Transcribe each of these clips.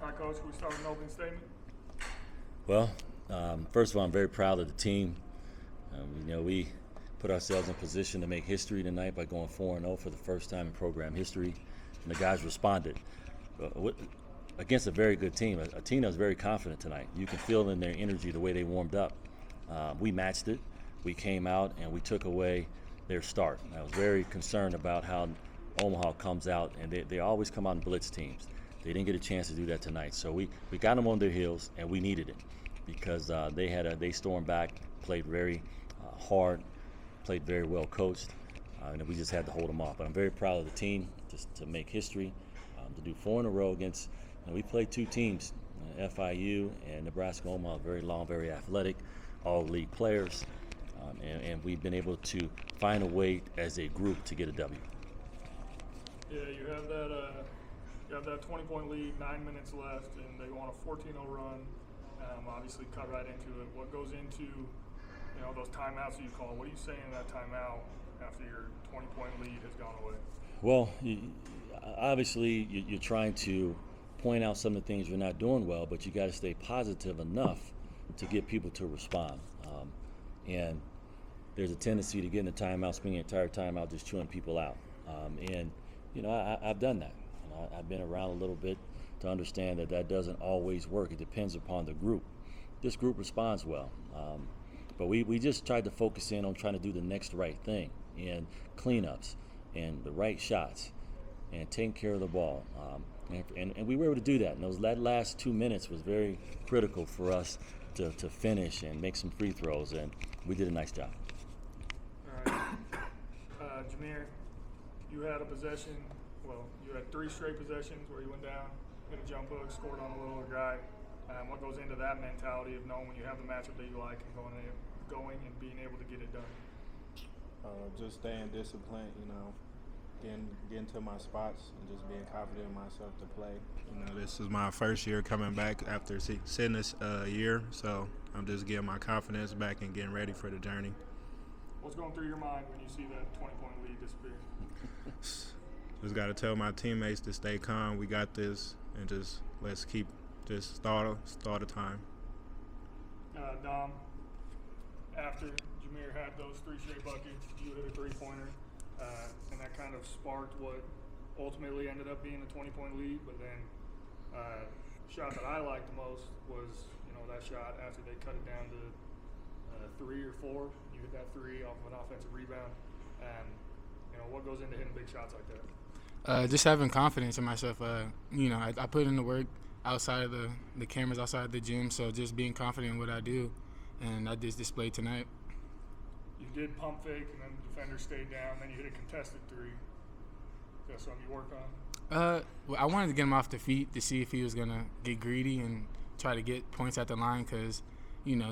All right, Coach, can we start with an opening statement? Well, first of all, I'm very proud of the team. We put ourselves in position to make history tonight by going 4-0 for the first time in program history, and the guys responded against a very good team, a team that was very confident tonight. You can feel in their energy the way they warmed up. We matched it. We came out and we took away their start. I was very concerned about how Omaha comes out, and they always come out in blitz teams. They didn't get a chance to do that tonight, so we got them on their heels, and we needed it because they stormed back, played very hard, played very well coached, and we just had to hold them off. But I'm very proud of the team just to make history, to do 4 in a row against. We played two teams, FIU and Nebraska Omaha, very long, very athletic, all league players, and we've been able to find a way as a group to get a W. Yeah, you have that 20-point lead, 9 minutes left, and they go on a 14-0 run. Obviously, cut right into it. What goes into those timeouts that you call? What are you saying in that timeout after your 20-point lead has gone away? Well, obviously, you're trying to point out some of the things you're not doing well, but you got to stay positive enough to get people to respond. And there's a tendency to get in the timeout, spending the entire timeout just chewing people out. I've done that. I've been around a little bit to understand that doesn't always work. It depends upon the group. This group responds well. But we just tried to focus in on trying to do the next right thing and cleanups and the right shots and taking care of the ball. And we were able to do that. And that last 2 minutes was very critical for us to finish and make some free throws, and we did a nice job. All right. Jamir, you had a possession. Well, you had 3 straight possessions where you went down, hit a jump hook, scored on a little guy. What goes into that mentality of knowing when you have the matchup that you like and going and being able to get it done? Just staying disciplined, getting to my spots and just being confident in myself to play. This is my first year coming back after sitting this year, so I'm just getting my confidence back and getting ready for the journey. What's going through your mind when you see that 20-point lead disappear? Just got to tell my teammates to stay calm. We got this, and let's keep start the time. Dom, after Jamir had those 3 straight buckets, you hit a 3-pointer, and that kind of sparked what ultimately ended up being a 20-point lead. But then the shot that I liked the most was that shot after they cut it down to 3 or 4. You hit that 3 off of an offensive rebound. What goes into hitting big shots like that? Just having confidence in myself. I put in the work outside of the cameras, outside of the gym, so just being confident in what I do, and I just displayed tonight. You did pump fake, and then the defender stayed down, then you hit a contested 3. Is that something you work on? I wanted to get him off the feet to see if he was going to get greedy and try to get points at the line because,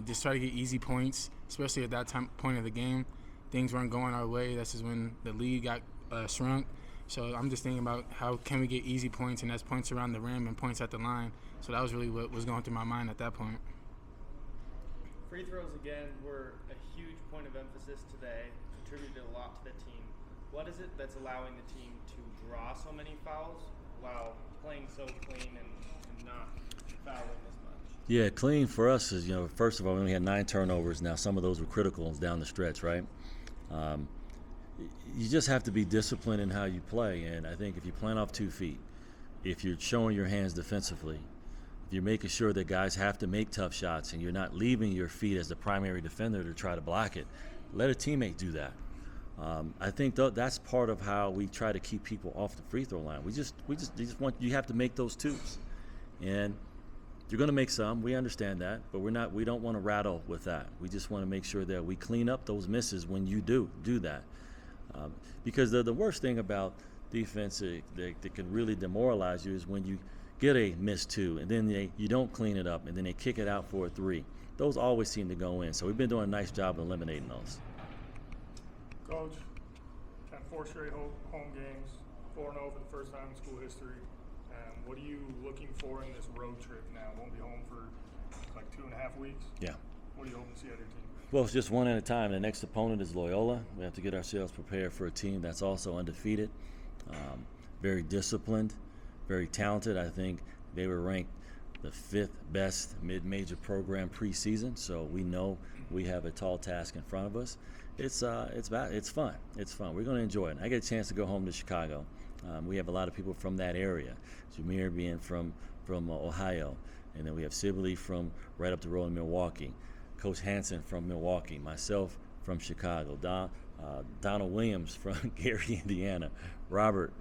just try to get easy points, especially at that point of the game. Things weren't going our way. This is when the lead got shrunk. So I'm just thinking about how can we get easy points, and that's points around the rim and points at the line. So that was really what was going through my mind at that point. Free throws, again, were a huge point of emphasis today, contributed a lot to the team. What is it that's allowing the team to draw so many fouls while playing so clean and not fouling as much? Yeah, clean for us is, first of all, we only had 9 turnovers. Now, some of those were critical down the stretch, right? You just have to be disciplined in how you play, and I think if you're playing off 2 feet, if you're showing your hands defensively, if you're making sure that guys have to make tough shots and you're not leaving your feet as the primary defender to try to block it, let a teammate do that. I think that's part of how we try to keep people off the free throw line. We just want you have to make those 2s, and you're going to make some. We understand that, but we don't want to rattle with that. We just want to make sure that we clean up those misses when you do that. Because the worst thing about defense that can really demoralize you is when you get a missed 2 and then you don't clean it up and then they kick it out for a 3. Those always seem to go in. So we've been doing a nice job of eliminating those. Coach, had 4 straight home games, 4-0 for the first time in school history. What are you looking for in this road trip now? Won't be home for like 2.5 weeks. Yeah. What are you hoping to see out of your team? Well, it's just one at a time. The next opponent is Loyola. We have to get ourselves prepared for a team that's also undefeated, very disciplined, very talented. I think they were ranked the 5th best mid-major program preseason, so we know we have a tall task in front of us. It's fun. It's fun. We're going to enjoy it. I get a chance to go home to Chicago. We have a lot of people from that area. Jamir being from Ohio, and then we have Sibley from right up the road in Milwaukee. Coach Hansen from Milwaukee. Myself from Chicago. Donald Williams from Gary, Indiana. Robert